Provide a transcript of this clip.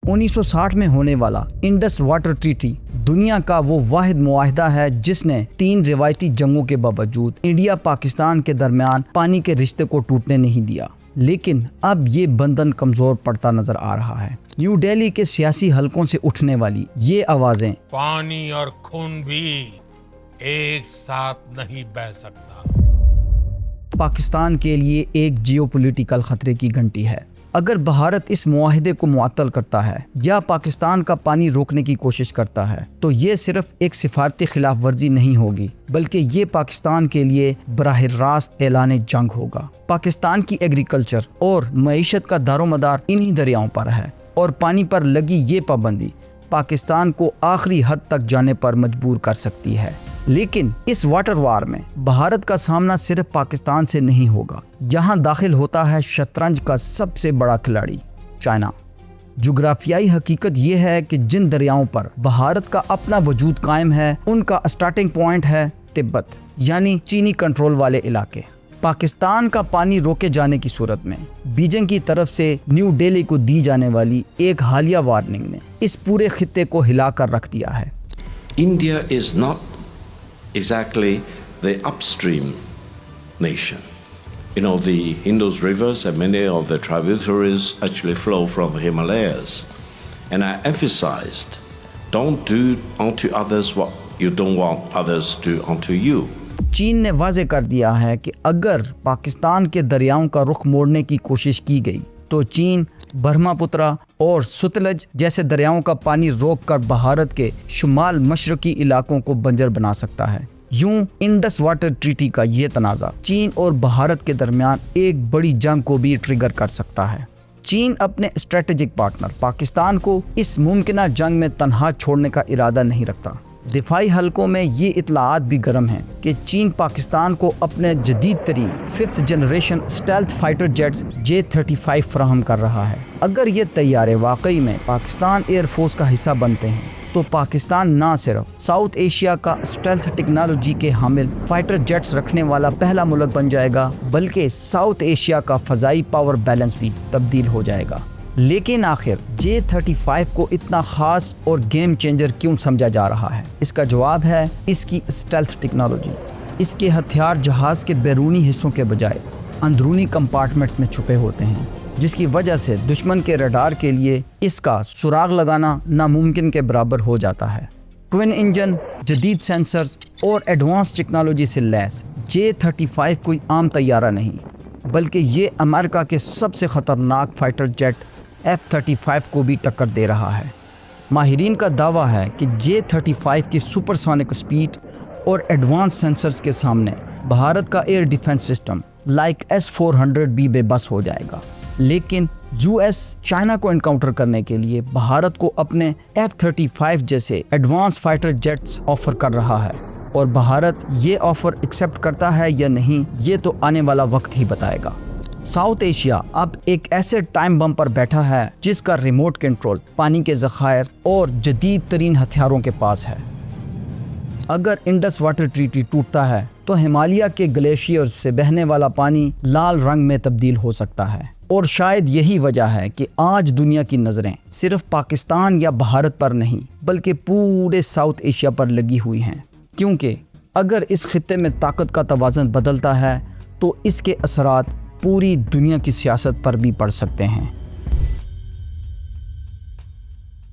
1960 میں ہونے والا انڈس واٹر ٹریٹی دنیا کا وہ واحد معاہدہ ہے جس نے 3 روایتی جنگوں کے باوجود انڈیا پاکستان کے درمیان پانی کے رشتے کو ٹوٹنے نہیں دیا، لیکن اب یہ بندھن کمزور پڑتا نظر آ رہا ہے۔ نیو دہلی کے سیاسی حلقوں سے اٹھنے والی یہ آوازیں پانی اور خون بھی ایک ساتھ نہیں بہہ سکتا، پاکستان کے لیے ایک جیو پولیٹیکل خطرے کی گھنٹی ہے۔ اگر بھارت اس معاہدے کو معطل کرتا ہے یا پاکستان کا پانی روکنے کی کوشش کرتا ہے تو یہ صرف ایک سفارتی خلاف ورزی نہیں ہوگی، بلکہ یہ پاکستان کے لیے براہ راست اعلان جنگ ہوگا۔ پاکستان کی ایگریکلچر اور معیشت کا دار و مدار انہی دریاؤں پر ہے، اور پانی پر لگی یہ پابندی پاکستان کو آخری حد تک جانے پر مجبور کر سکتی ہے۔ لیکن اس واٹر وار میں بھارت کا سامنا صرف پاکستان سے نہیں ہوگا، یہاں داخل ہوتا ہے شطرنج کا سب سے بڑا کھلاڑی چائنا۔ جغرافیائی حقیقت یہ ہے کہ جن دریاؤں پر بھارت کا اپنا وجود قائم ہے ان کا اسٹارٹنگ پوائنٹ ہے تبت، یعنی چینی کنٹرول والے علاقے۔ پاکستان کا پانی روکے جانے کی صورت میں بیجنگ کی طرف سے نیو دہلی کو دی جانے والی ایک حالیہ وارننگ نے اس پورے خطے کو ہلا کر رکھ دیا ہے۔ India is not exactly the upstream nation. You know, the Indus rivers and many of the tributaries actually flow from the Himalayas. And I emphasized, don't do unto others what you don't want others to do unto you. چین نے واضح کر دیا ہے کہ اگر پاکستان کے دریاؤں کا رخ موڑنے کی کوشش کی گئی تو چین برہما پترا اور ستلج جیسے دریاؤں کا پانی روک کر بھارت کے شمال مشرقی علاقوں کو بنجر بنا سکتا ہے۔ یوں انڈس واٹر ٹریٹی کا یہ تنازع چین اور بھارت کے درمیان ایک بڑی جنگ کو بھی ٹریگر کر سکتا ہے۔ چین اپنے اسٹریٹجک پارٹنر پاکستان کو اس ممکنہ جنگ میں تنہا چھوڑنے کا ارادہ نہیں رکھتا۔ دفاعی حلقوں میں یہ اطلاعات بھی گرم ہیں کہ چین پاکستان کو اپنے جدید ترین 5th generation stealth fighter jets J-35 فراہم کر رہا ہے۔ اگر یہ طیارے واقعی میں پاکستان ایئر فورس کا حصہ بنتے ہیں تو پاکستان نہ صرف ساؤتھ ایشیا کا اسٹیلتھ ٹیکنالوجی کے حامل فائٹر جیٹس رکھنے والا پہلا ملک بن جائے گا، بلکہ ساؤتھ ایشیا کا فضائی پاور بیلنس بھی تبدیل ہو جائے گا۔ لیکن آخر J-35 کو اتنا خاص اور گیم چینجر کیوں سمجھا جا رہا ہے؟ اس کا جواب ہے اس کی اسٹیلتھ ٹیکنالوجی۔ اس کے ہتھیار جہاز کے بیرونی حصوں کے بجائے اندرونی کمپارٹمنٹس میں چھپے ہوتے ہیں، جس کی وجہ سے دشمن کے ریڈار کے لیے اس کا سراغ لگانا ناممکن کے برابر ہو جاتا ہے۔ ٹوین انجن، جدید سینسرز اور ایڈوانس ٹیکنالوجی سے لیس J-35 کوئی عام طیارہ نہیں، بلکہ یہ امریکہ کے سب سے خطرناک فائٹر جیٹ F-35 کو بھی ٹکر دے رہا ہے۔ ماہرین کا دعویٰ ہے کہ J-35 کی سپر سونک سپیڈ اور ایڈوانس سینسرز کے سامنے بھارت کا air defence system like S-400 بھی بے بس ہو جائے گا۔ لیکن US چائنا کو انکاؤنٹر کرنے کے لیے بھارت کو اپنے F-35 جیسے ایڈوانس فائٹر جیٹس آفر کر رہا ہے، اور بھارت یہ آفر ایکسیپٹ کرتا ہے یا نہیں یہ تو آنے والا وقت ہی بتائے گا۔ ساؤتھ ایشیا اب ایک ایسے ٹائم بم پر بیٹھا ہے جس کا ریموٹ کنٹرول پانی کے ذخائر اور جدید ترین ہتھیاروں کے پاس ہے۔ اگر انڈس واٹر ٹریٹی ٹوٹتا ہے تو ہمالیہ کے گلیشیئرز سے بہنے والا پانی لال رنگ میں تبدیل ہو سکتا ہے، اور شاید یہی وجہ ہے کہ آج دنیا کی نظریں صرف پاکستان یا بھارت پر نہیں بلکہ پورے ساؤتھ ایشیا پر لگی ہوئی ہیں، کیونکہ اگر اس خطے میں طاقت کا توازن بدلتا ہے تو اس کے اثرات پوری دنیا کی سیاست پر بھی پڑ سکتے ہیں۔